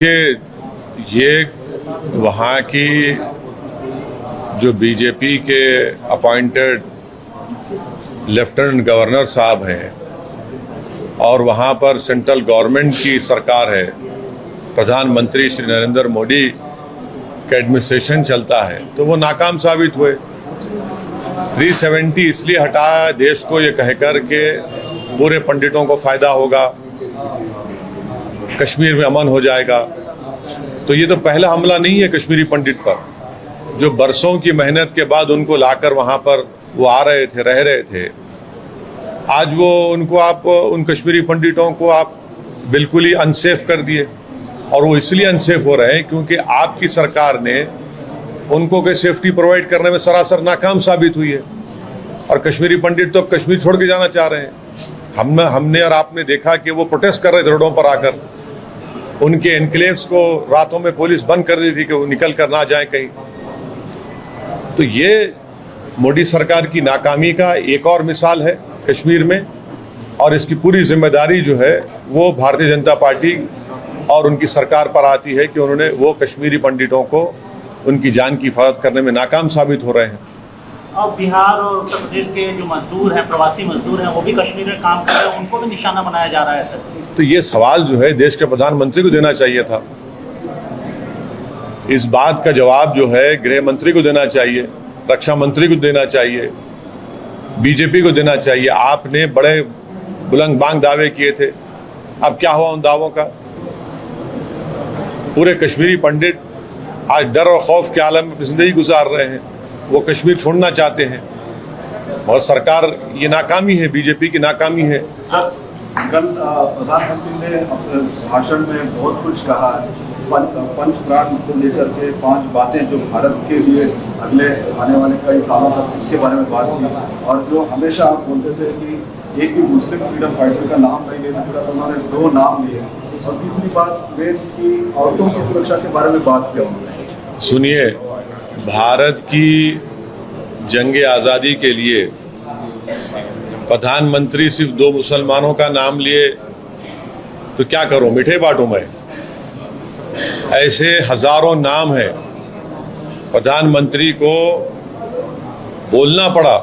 कि ये वहाँ की जो बीजेपी के अपॉइंटेड लेफ्टिनेंट गवर्नर साहब हैं और वहाँ पर सेंट्रल गवर्नमेंट की सरकार है, प्रधानमंत्री श्री नरेंद्र मोदी का एडमिनिस्ट्रेशन चलता है, तो वो नाकाम साबित हुए। 370 इसलिए हटाया देश को ये कहकर के पूरे पंडितों को फायदा होगा, कश्मीर में अमन हो जाएगा। तो ये तो पहला हमला नहीं है कश्मीरी पंडित पर, जो बरसों की मेहनत के बाद उनको लाकर वहाँ पर वो आ रहे थे, रह रहे थे। आज वो उनको आप उन कश्मीरी पंडितों को आप बिल्कुल ही अनसेफ कर दिए, और वो इसलिए अनसेफ हो रहे हैं क्योंकि आपकी सरकार ने उनको कोई सेफ्टी प्रोवाइड करने में सरासर नाकाम साबित हुई है। और कश्मीरी पंडित तो अब कश्मीर छोड़ के जाना चाह रहे हैं। हमने और आपने देखा कि वो प्रोटेस्ट कर रहे थे रोडों पर आकर, उनके एनक्लेव्स को रातों में पुलिस बंद कर दी थी कि वो निकल कर ना जाए कहीं। तो ये मोदी सरकार की नाकामी का एक और मिसाल है कश्मीर में, और इसकी पूरी जिम्मेदारी जो है वो भारतीय जनता पार्टी और उनकी सरकार पर आती है कि उन्होंने वो कश्मीरी पंडितों को उनकी जान की हिफाजत करने में नाकाम साबित हो रहे हैं। और बिहार और उत्तर प्रदेश के जो मजदूर हैं, प्रवासी मजदूर हैं, वो भी कश्मीर में काम कर रहे हैं, उनको भी निशाना बनाया जा रहा है सर। तो ये सवाल जो है देश के प्रधानमंत्री को देना चाहिए था। इस बात का जवाब जो है गृह मंत्री को देना चाहिए, रक्षा मंत्री को देना चाहिए, बीजेपी को देना चाहिए। आपने बड़े बुलंद बांग दावे किए थे, अब क्या हुआ उन दावों का? पूरे कश्मीरी पंडित आज डर और खौफ के आलम में जिंदगी गुजार रहे हैं, वो कश्मीर छोड़ना चाहते हैं, और सरकार ये नाकामी है, बीजेपी की नाकामी है। सर, कल प्रधानमंत्री ने अपने भाषण में बहुत कुछ कहा, पंच प्राण को लेकर के 5 बातें जो भारत के लिए अगले आने वाले कई सालों तक इसके बारे में बात की, और जो हमेशा आप बोलते थे कि एक भी मुस्लिम फ्रीडम फाइटर का नाम नहीं लेना पड़ा, तो उन्होंने 2 नाम लिए। और तीसरी बात वेद की औरतों की सुरक्षा के बारे में बात किया उन्होंने। सुनिए, भारत की जंग आज़ादी के लिए प्रधानमंत्री सिर्फ 2 मुसलमानों का नाम लिए तो क्या करूं, मिठे बांटूं मैं? ऐसे हजारों नाम हैं। प्रधानमंत्री को बोलना पड़ा,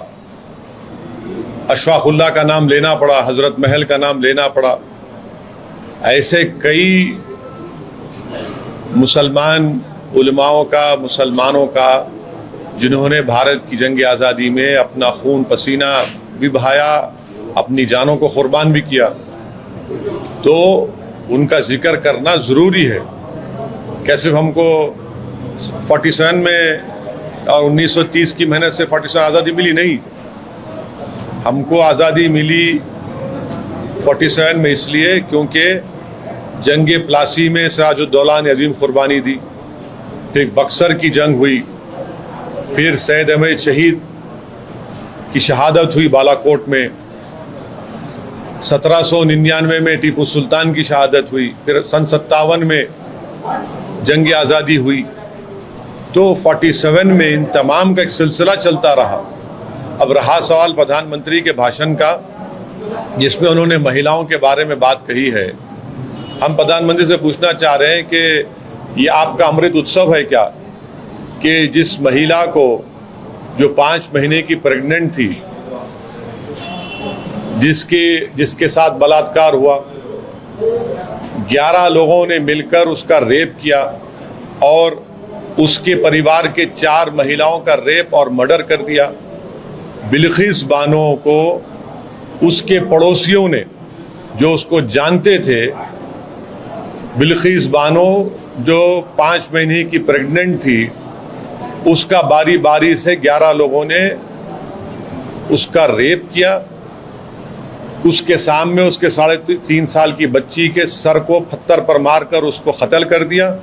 अशफाकुल्लाह का नाम लेना पड़ा, हजरत महल का नाम लेना पड़ा। ऐसे कई मुसलमान उलमाओं का, मुसलमानों का, जिन्होंने भारत की जंग आज़ादी में अपना खून पसीना भी बहाया, अपनी जानों को कुर्बान भी किया, तो उनका जिक्र करना ज़रूरी है। कैसे हमको 47 में और 1930 की मेहनत से 47 आज़ादी मिली? नहीं, हमको आज़ादी मिली 47 में इसलिए क्योंकि जंग प्लासी में सिराजुद्दौला ने अजीम कुर्बानी दी, फिर बक्सर की जंग हुई, फिर सैयद अहमद शहीद की शहादत हुई बालाकोट में, 1799 में टीपू सुल्तान की शहादत हुई, फिर सन 57 में जंग आज़ादी हुई। तो 47 में इन तमाम का एक सिलसिला चलता रहा। अब रहा सवाल प्रधानमंत्री के भाषण का, जिसमें उन्होंने महिलाओं के बारे में बात कही है। हम प्रधानमंत्री से पूछना चाह रहे हैं कि ये आपका अमृत उत्सव है क्या, कि जिस महिला को जो 5 महीने की प्रेग्नेंट थी, जिसके साथ बलात्कार हुआ, 11 लोगों ने मिलकर उसका रेप किया और उसके परिवार के 4 महिलाओं का रेप और मर्डर कर दिया। बिल्किस बानो को उसके पड़ोसियों ने, जो उसको जानते थे, बिल्किस बानो जो 5 महीने की प्रेग्नेंट थी, उसका बारी बारी से 11 लोगों ने उसका रेप किया, उसके सामने उसके 3.5 साल की बच्ची के सर को पत्थर पर मारकर उसको कत्ल कर दिया,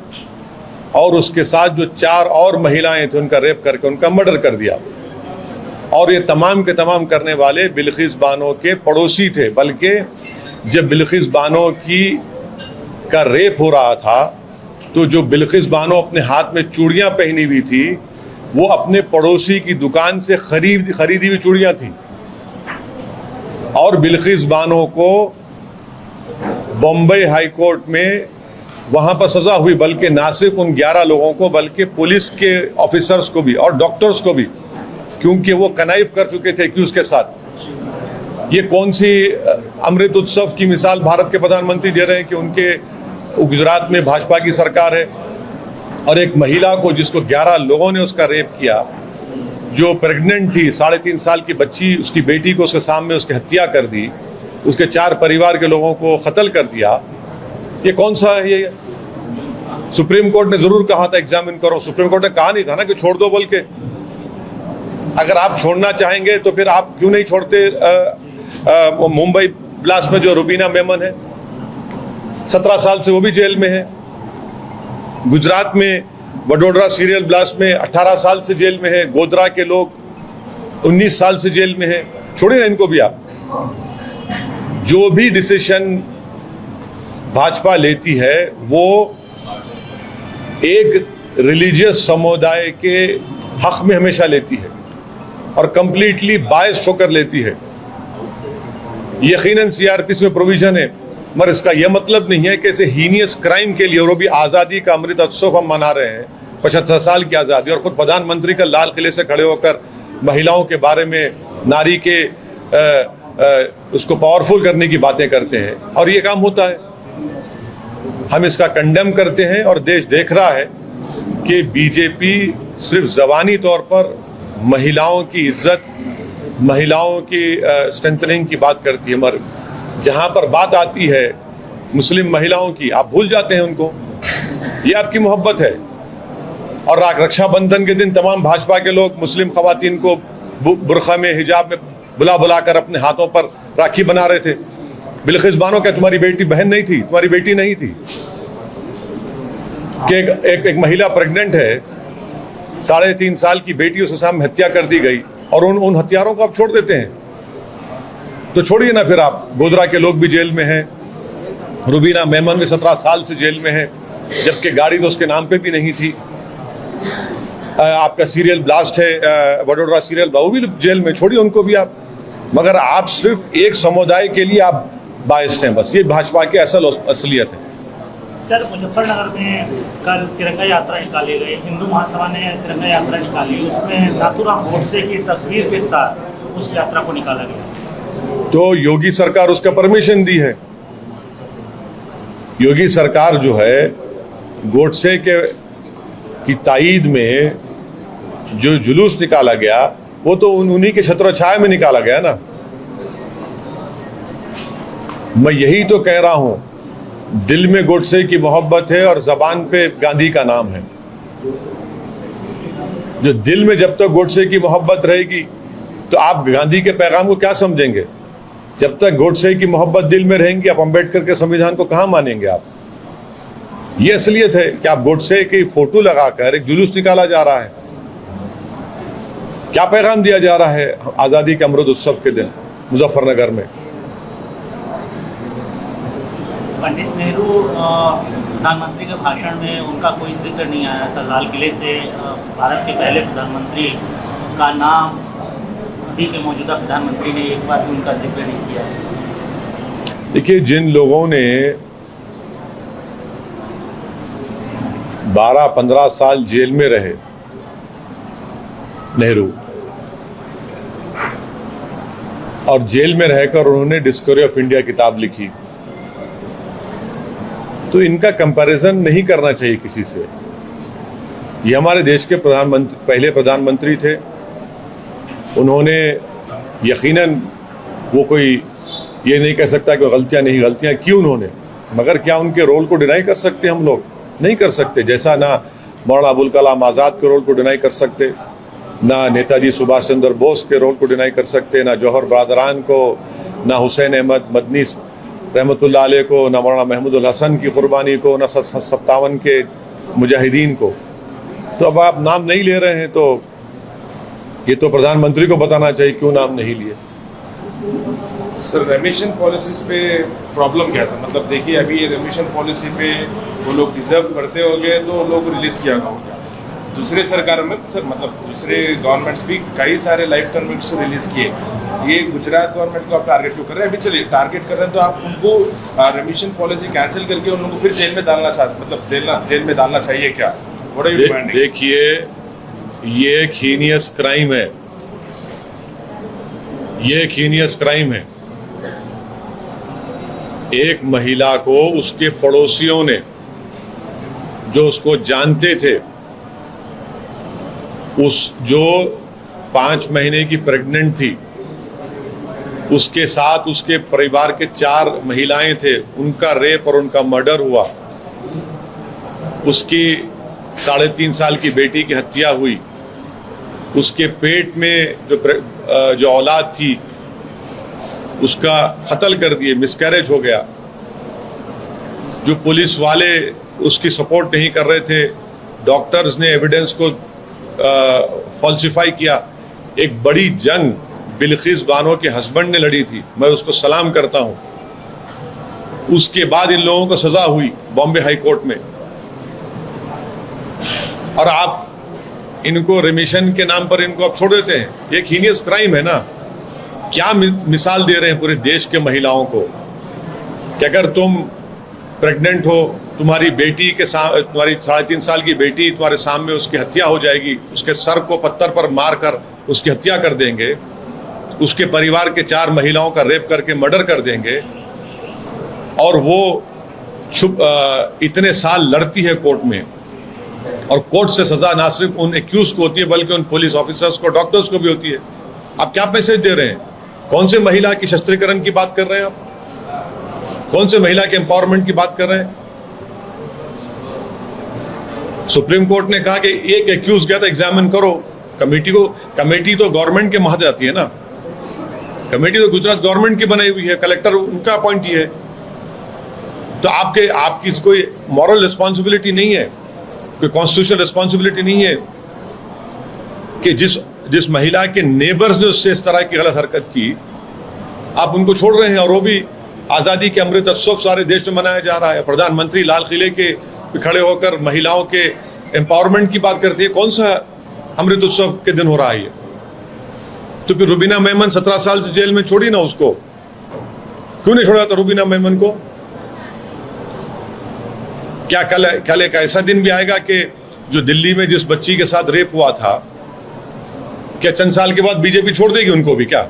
और उसके साथ जो 4 और महिलाएं थी उनका रेप करके उनका मर्डर कर दिया। और ये तमाम के तमाम करने वाले बिल्किस बानो के पड़ोसी थे। बल्कि जब बिल्किस बानो का रेप हो रहा था, तो जो बिल्किस बानो अपने हाथ में चूड़ियां पहनी हुई थी, वो अपने पड़ोसी की दुकान से खरीदी हुई चूड़ियां थी। और बिल्किस बानो को बॉम्बे हाई कोर्ट में वहां पर सजा हुई, बल्कि ना सिर्फ उन 11 लोगों को बल्कि पुलिस के ऑफिसर्स को भी और डॉक्टर्स को भी, क्योंकि वो कनाइफ कर चुके थे एक्यूज के साथ। ये कौन सी अमृत उत्सव की मिसाल भारत के प्रधानमंत्री दे रहे हैं कि उनके गुजरात में भाजपा की सरकार है और एक महिला को, जिसको 11 लोगों ने उसका रेप किया, जो प्रेग्नेंट थी, 3.5 साल की बच्ची, उसकी बेटी को उसके सामने उसकी हत्या कर दी, उसके 4 परिवार के लोगों को कत्ल कर दिया। ये कौन सा है ये? सुप्रीम कोर्ट ने जरूर कहा था एग्जामिन करो, सुप्रीम कोर्ट ने कहा नहीं था ना कि छोड़ दो बोल के। अगर आप छोड़ना चाहेंगे तो फिर आप क्यों नहीं छोड़ते मुंबई ब्लास्ट में जो रुबीना मेमन है, 17 साल से वो भी जेल में है। गुजरात में वडोदरा सीरियल ब्लास्ट में 18 साल से जेल में है। गोधरा के लोग 19 साल से जेल में है। छोड़िए ना इनको भी आप। जो भी डिसीजन भाजपा लेती है वो एक रिलीजियस समुदाय के हक में हमेशा लेती है और कंप्लीटली बायस्ड होकर लेती है। यकीनन सीआरपीसी में प्रोविजन है, मगर इसका यह मतलब नहीं है कि ऐसे हीनियस क्राइम के लिए, और वो भी आज़ादी का अमृत उत्सव हम मना रहे हैं, 75 साल की आज़ादी, और खुद प्रधानमंत्री का लाल किले से खड़े होकर महिलाओं के बारे में, नारी के उसको पावरफुल करने की बातें करते हैं, और ये काम होता है। हम इसका कंडेम करते हैं और देश देख रहा है कि बीजेपी सिर्फ ज़बानी तौर पर महिलाओं की इज्जत, महिलाओं की स्ट्रेंथनिंग की बात करती है, मगर जहां पर बात आती है मुस्लिम महिलाओं की, आप भूल जाते हैं उनको। ये आपकी मोहब्बत है। और रक्षाबंधन के दिन तमाम भाजपा के लोग मुस्लिम खवातीन को बुरखा में, हिजाब में बुला बुला कर अपने हाथों पर राखी बना रहे थे। बिल्किस बानो क्या तुम्हारी बेटी बहन नहीं थी? तुम्हारी बेटी नहीं थी कि एक महिला प्रेग्नेंट है, 3.5 साल की बेटी, उसके सामने हत्या कर दी गई, और उन हत्यारों को आप छोड़ देते हैं। तो छोड़िए ना फिर आप। गोधरा के लोग भी जेल में हैं, रुबीना मेमन भी 17 साल से जेल में है, जबकि गाड़ी तो उसके नाम पे भी नहीं थी। आपका सीरियल ब्लास्ट है, वडोदरा सीरियल, वो भी जेल में, छोड़िए उनको भी आप। मगर आप सिर्फ एक समुदाय के लिए आप बायस्ड हैं, बस। ये भाजपा की असलियत है। सर, मुजफ्फरनगर में कल तिरंगा यात्रा निकाली गई, हिंदू महासभा ने तिरंगा यात्रा निकाली, उसमें नाथूराम गोडसे की तस्वीर के साथ उस यात्रा को निकाला गया। तो योगी सरकार उसका परमिशन दी है। योगी सरकार जो है गोडसे की ताईद में जो जुलूस निकाला गया, वो तो उन्हीं के छत्रछाया में निकाला गया ना। मैं यही तो कह रहा हूं, दिल में गोडसे की मोहब्बत है और जबान पे गांधी का नाम है। जो दिल में जब तक गोडसे की मोहब्बत रहेगी तो आप गांधी के पैगाम को क्या समझेंगे? जब तक गोडसे की मोहब्बत दिल में रहेंगी, आप अंबेडकर के संविधान को कहां मानेंगे आप? ये असलियत है कि आप गोडसे की फोटो लगाकर एक जुलूस निकाला जा रहा है। क्या पैगाम दिया जा रहा है आजादी के अमृत उत्सव के दिन मुजफ्फरनगर में? पंडित नेहरू प्रधानमंत्री के भाषण में उनका कोई जिक्र नहीं आया। सर, लाल किले से भारत के पहले प्रधानमंत्री का नाम अभी के मौजूदा प्रधानमंत्री ने एक बार भी उनका जिक्र नहीं किया। देखिए, जिन लोगों ने 12-15 साल जेल में रहे, नेहरू, और जेल में रहकर उन्होंने डिस्कवरी ऑफ इंडिया किताब लिखी, तो इनका कंपैरिजन नहीं करना चाहिए किसी से। ये हमारे देश के पहले प्रधानमंत्री थे। उन्होंने यकीनन, वो कोई ये नहीं कह सकता कि गलतियां की उन्होंने, मगर क्या उनके रोल को डिनाई कर सकते? हम लोग नहीं कर सकते। जैसा ना मौलाना अबुल कलाम आज़ाद के रोल को डिनाई कर सकते, ना नेताजी सुभाष चंद्र बोस के रोल को डिनाई कर सकते, ना जौहर बरदरान को, ना हुसैन अहमद मदनी रहमतुल्लाह अलैह को, ना मौलाना महमूद हसन की कुर्बानी को, ना 57 के मुजाहिदीन को। तो अब आप नाम नहीं ले रहे हैं, तो ये तो प्रधानमंत्री को बताना चाहिए क्यों नाम नहीं लिए। सर, रेमिशन पॉलिसीज पे प्रॉब्लम क्या है? मतलब देखिए, अभी ये रेमिशन पॉलिसी पे वो लोग डिजर्व करते हो गए तो लोग रिलीज किया होगा, दूसरे सरकारों में सर मतलब दूसरे गवर्नमेंट्स भी कई सारे लाइफ कन्विक्ट्स रिलीज किए, ये गुजरात गवर्नमेंट को आप टारगेट क्यों कर रहे हैं? अभी चलिए टारगेट कर रहे हैं तो आप उनको रेमिशन पॉलिसी कैंसिल करके उन लोगों को फिर जेल में डालना चाहते, मतलब जेल में डालना चाहिए क्या? What are you demanding? देखिए, ये एक हीनियस क्राइम है, ये एक हीनियस क्राइम है। एक महिला को उसके पड़ोसियों ने, जो उसको जानते थे, जो 5 महीने की प्रेग्नेंट थी, उसके साथ उसके परिवार के 4 महिलाएं थे, उनका रेप और उनका मर्डर हुआ। उसकी 3.5 साल की बेटी की हत्या हुई। उसके पेट में जो औलाद थी उसका कत्ल कर दिए, मिसकैरेज हो गया। जो पुलिस वाले उसकी सपोर्ट नहीं कर रहे थे, डॉक्टर्स ने एविडेंस को फॉल्सिफाई किया। एक बड़ी जंग बिल्किस बानो के हस्बैंड ने लड़ी थी, मैं उसको सलाम करता हूं। उसके बाद इन लोगों को सजा हुई बॉम्बे हाई कोर्ट में, और आप इनको रिमिशन के नाम पर इनको आप छोड़ देते हैं। ये एक हीनियस क्राइम है ना। क्या मिसाल दे रहे हैं पूरे देश के महिलाओं को कि अगर तुम प्रेग्नेंट हो, तुम्हारी बेटी के सामने, तुम्हारी 3.5 साल की बेटी तुम्हारे सामने, उसकी हत्या हो जाएगी, उसके सर को पत्थर पर मारकर उसकी हत्या कर देंगे, उसके परिवार के 4 महिलाओं का रेप करके मर्डर कर देंगे, और वो इतने साल लड़ती है कोर्ट में, और कोर्ट से सजा ना सिर्फ उन एक्यूज को होती है बल्कि उन पुलिस ऑफिसर्स को, डॉक्टर्स को भी होती है। आप क्या मैसेज दे रहे हैं? कौन से महिला की शस्त्रीकरण की बात कर रहे हैं आप? कौन से महिला के एम्पावरमेंट की बात कर रहे हैं? सुप्रीम कोर्ट ने कहा कि एक एक्यूज गया था, एग्जामिन करो। कमेटी तो गवर्नमेंट के महत्व आती है ना। कमेटी तो गुजरात गवर्नमेंट की बनाई हुई है, कलेक्टर उनका अपॉइंटी है। तो आपकी कोई मॉरल रिस्पॉन्सिबिलिटी नहीं है, कोई कॉन्स्टिट्यूशनल रिस्पॉन्सिबिलिटी नहीं है कि जिस महिला के नेबर्स ने उससे इस तरह की गलत हरकत की, आप उनको छोड़ रहे हैं। और वो भी आज़ादी के अमृत उत्सव सारे देश में मनाया जा रहा है। प्रधानमंत्री लाल किले के खड़े होकर महिलाओं के एम्पावरमेंट की बात करती है। कौन सा अमृत उत्सव के दिन हो रहा है ये? तो फिर रुबीना मेमन 17 साल से जेल में छोड़ी ना, उसको क्यों नहीं छोड़ा था रुबीना मेमन को? क्या कल एक ऐसा दिन भी आएगा कि जो दिल्ली में जिस बच्ची के साथ रेप हुआ था, क्या चंद साल के बाद बीजेपी छोड़ देगी उनको भी? क्या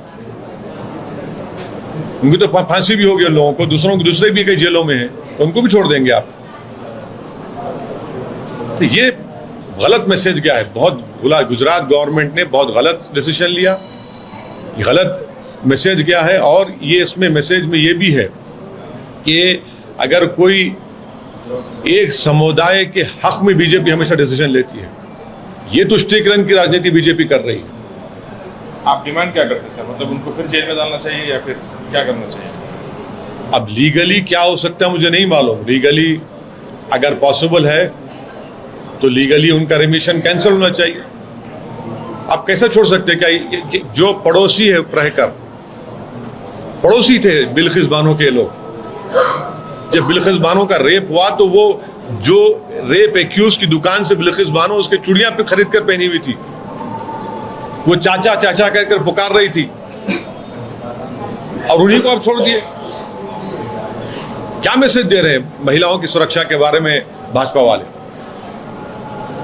उनकी तो फांसी भी होगी उन लोगों को, दूसरे भी कई जेलों में हैं, तो उनको भी छोड़ देंगे आप? तो ये गलत मैसेज गया है। बहुत गुजरात गवर्नमेंट ने बहुत गलत डिसीजन लिया, गलत मैसेज गया है। और ये इसमें मैसेज में ये भी है कि अगर कोई एक समुदाय के हक में बीजेपी हमेशा डिसीजन लेती है, ये तुष्टीकरण की राजनीति बीजेपी कर रही है। आप डिमांड क्या करते हैं सर? मतलब उनको फिर जेल में डालना चाहिए या फिर क्या करना चाहिए? अब लीगली क्या हो सकता है मुझे नहीं मालूम। लीगली अगर पॉसिबल है तो लीगली उनका रिमिशन कैंसिल होना चाहिए। आप कैसे छोड़ सकते हैं? क्या जो पड़ोसी है, रहकर पड़ोसी थे बिल्किस बानो के लोग, जब बिल्किस बानो का रेप हुआ तो वो जो रेप एक्यूज की दुकान से बिल्किस बानो उसके चूड़ियां पे खरीद कर पहनी हुई थी, वो चाचा चाचा कहकर पुकार रही थी, और उन्हीं को आप छोड़ दिए। क्या मैसेज दे रहे हैं महिलाओं की सुरक्षा के बारे में भाजपा वाले?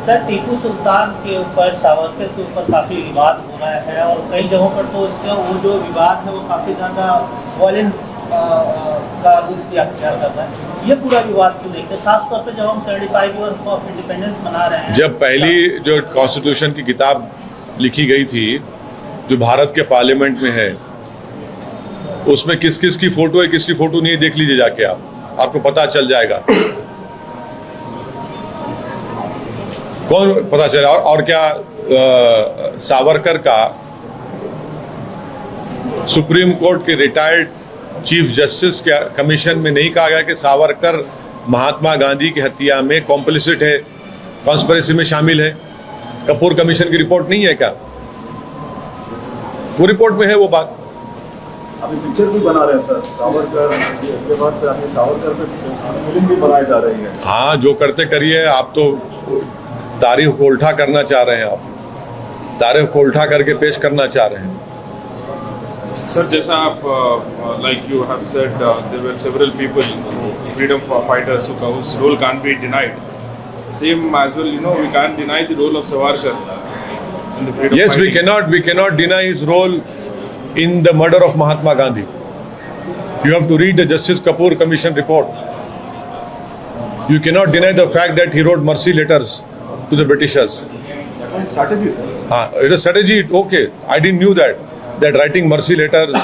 सर, टीपू सुल्तान के ऊपर, सावरकर के ऊपर काफ़ी विवाद हो रहा है, और कई जगहों पर तो इसका वो जो विवाद है वो काफ़ी ज़्यादा वायलेंस का रूप भी अख्तियार कर रहा है। ये पूरा विवाद क्यों देखते हैं, खासतौर पे जब हम 75 ईयर ऑफ इंडिपेंडेंस मना रहे हैं? जब पहली जो कॉन्स्टिट्यूशन की किताब लिखी गई थी, जो भारत के पार्लियामेंट में है, उसमें किस किस की फोटो है, किसकी फोटो नहीं है, देख लीजिए जाके, आपको पता चल जाएगा कौन पता चला। और क्या सावरकर का सुप्रीम कोर्ट के रिटायर्ड चीफ जस्टिस के कमीशन में नहीं कहा गया कि सावरकर महात्मा गांधी की हत्या में कॉम्प्लिसिट है, कॉन्स्पिरेसी में शामिल है? कपूर कमीशन की रिपोर्ट नहीं है क्या? वो रिपोर्ट में है वो बात। अभी पिक्चर भी बना रहे हैं सर, सावरकर के बाद से सावरकर पे फिल्म भी बनाई जा रही है। हाँ, जो करते करिए। आप तो तारीख को उल्टा करना चाह रहे हैं आप, तारीख को उल्टा करके पेश करना चाह रहे हैं। सर जैसा आप like you have said there were several people freedom fighters whose role can't be denied. Same as well, you know, we can't deny the role of Savarkar in the freedom Yes, fighting. we cannot deny his role in the murder of Mahatma Gandhi. You have to read the Justice Kapoor Commission report. You cannot deny the fact that he wrote mercy letters to the Britishers. strategy, sir. It is strategy, okay. I didn't knew that writing mercy letters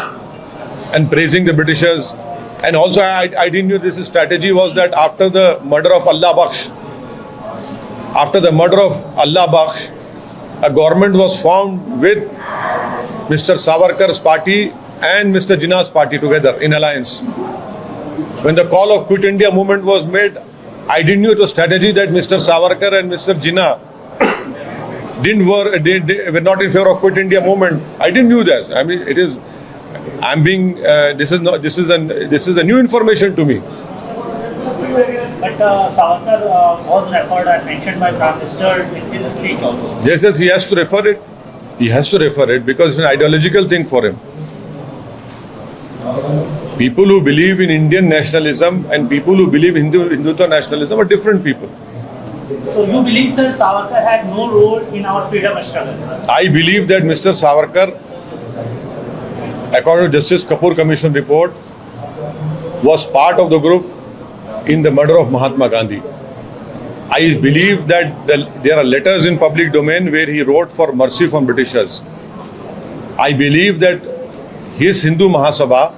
and praising the Britishers. And also I didn't know this strategy was that after the murder of Allah Bakhsh, a government was formed with Mr. Savarkar's party and Mr. Jinnah's party together in alliance. When the call of Quit India movement was made, I didn't know it was strategy that Mr. Savarkar and Mr. Jinnah were not in favor of Quit India movement. I didn't know that. I mean, this is a new information to me. But Savarkar was referred and mentioned by Prime Minister in his speech also. Yes, he has to refer it. He has to refer it because it's an ideological thing for him. People who believe in Indian nationalism and people who believe in Hindutva nationalism are different people. So you believe, sir, Savarkar had no role in our freedom struggle? I believe that Mr. Savarkar, according to Justice Kapoor Commission report, was part of the group in the murder of Mahatma Gandhi. I believe that there are letters in public domain where he wrote for mercy from Britishers. I believe that his Hindu Mahasabha,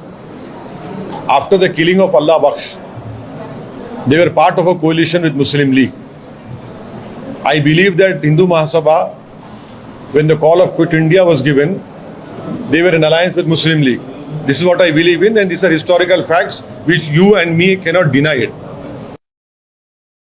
after the killing of Allah Bakhsh, they were part of a coalition with Muslim League. I believe that Hindu Mahasabha, when the call of Quit India was given, they were in alliance with Muslim League. This is what I believe in, and these are historical facts which you and me cannot deny it.